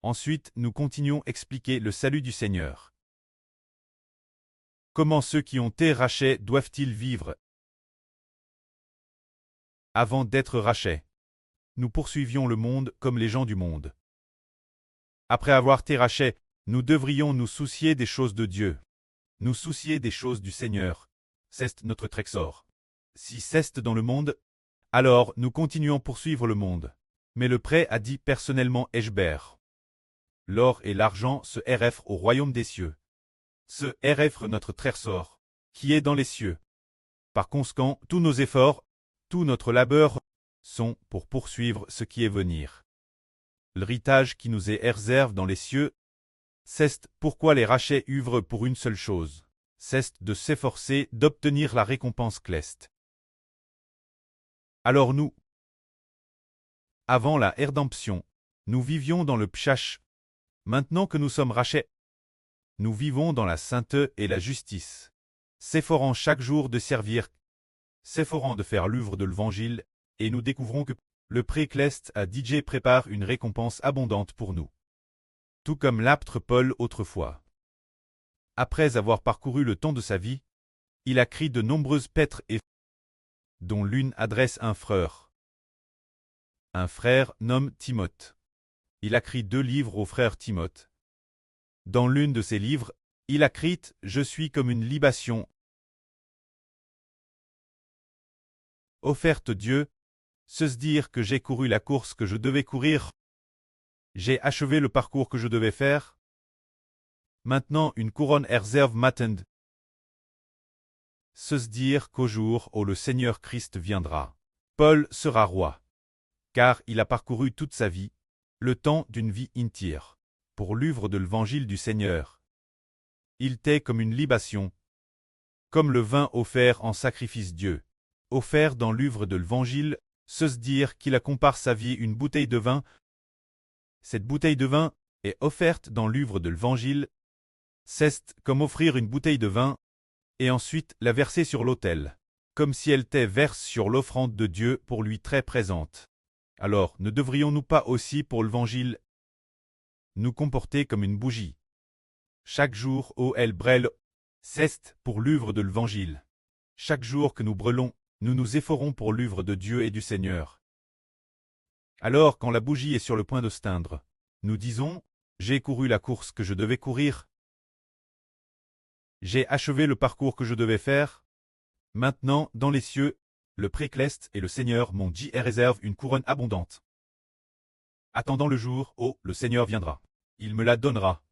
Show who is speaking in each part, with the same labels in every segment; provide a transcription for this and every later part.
Speaker 1: Ensuite, nous continuons à expliquer le salut du Seigneur. Comment ceux qui ont été rachetés doivent-ils vivre avant d'être rachetés? Nous poursuivions le monde comme les gens du monde. Après avoir été rachetés, nous devrions nous soucier des choses de Dieu. Nous soucier des choses du Seigneur. C'est notre trésor. Si c'est dans le monde, alors nous continuons à poursuivre le monde. Mais le prêt a dit personnellement Eshber. L'or et l'argent se RF au royaume des cieux. Ce RF notre trésor, qui est dans les cieux. Par conséquent, tous nos efforts, tout notre labeur, sont pour poursuivre ce qui est venir. L'héritage qui nous est réservé dans les cieux, c'est pourquoi les rachets œuvrent pour une seule chose, c'est de s'efforcer d'obtenir la récompense céleste. Alors nous, avant la rédemption, nous vivions dans le pshach. Maintenant que nous sommes rachetés, nous vivons dans la sainteté et la justice, s'efforant chaque jour de servir, s'efforant de faire l'œuvre de l'Évangile, et nous découvrons que le pré céleste à DJ prépare une récompense abondante pour nous. Tout comme l'apôtre Paul autrefois. Après avoir parcouru le temps de sa vie, il a écrit de nombreuses lettres dont l'une adresse un frère. Un frère nomme Timothée. Il a écrit 2 livres au frère Timothée. Dans l'une de ses livres, il a écrit « Je suis comme une libation offerte Dieu, se dire que j'ai couru la course que je devais courir, j'ai achevé le parcours que je devais faire. Maintenant une couronne réserve m'attend. Se dire qu'au jour où le Seigneur Christ viendra, Paul sera roi, car il a parcouru toute sa vie, le temps d'une vie entière, pour l'œuvre de l'Évangile du Seigneur. Il était comme une libation, comme le vin offert en sacrifice Dieu, offert dans l'œuvre de l'Évangile, se dire qu'il a comparé sa vie une bouteille de vin. Cette bouteille de vin est offerte dans l'œuvre de l'Évangile. C'est comme offrir une bouteille de vin, et ensuite la verser sur l'autel, comme si elle était versée sur l'offrande de Dieu pour lui très présente. Alors ne devrions-nous pas aussi pour l'Évangile nous comporter comme une bougie? Chaque jour où elle brûle, c'est pour l'œuvre de l'Évangile. Chaque jour que nous brûlons, nous nous efforons pour l'œuvre de Dieu et du Seigneur. Alors quand la bougie est sur le point de s'éteindre, nous disons « J'ai couru la course que je devais courir. J'ai achevé le parcours que je devais faire. Maintenant, dans les cieux, le pré céleste et le Seigneur m'ont dit et réserve une couronne abondante. Attendant le jour où le Seigneur viendra, il me la donnera.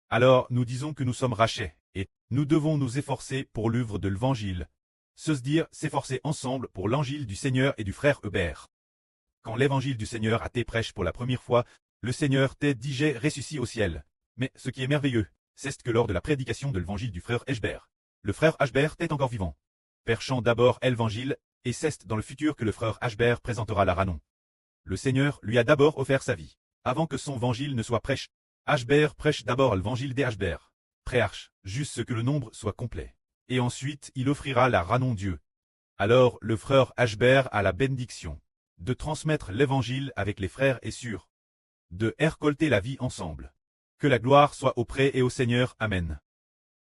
Speaker 1: Alors nous disons que nous sommes rachetés, et nous devons nous efforcer pour l'œuvre de l'Évangile. Se dire s'efforcer ensemble pour l'Évangile du Seigneur et du frère Hubert. Quand l'Évangile du Seigneur a été prêché pour la première fois, le Seigneur t'est dit ressuscité au ciel. Mais ce qui est merveilleux, c'est que lors de la prédication de l'Évangile du frère Eshber, le frère Ashber est encore vivant. Perchant d'abord l'Évangile, et c'est dans le futur que le frère Ashber présentera la Ranon. Le Seigneur lui a d'abord offert sa vie. Avant que son évangile ne soit prêché, Ashber prêche d'abord l'évangile des Ashber. Préarche, juste ce que le nombre soit complet. Et ensuite il offrira la Ranon Dieu. Alors le frère Ashber a la bénédiction de transmettre l'évangile avec les frères et sœurs, de récolter la vie ensemble. Que la gloire soit auprès et au Seigneur. Amen.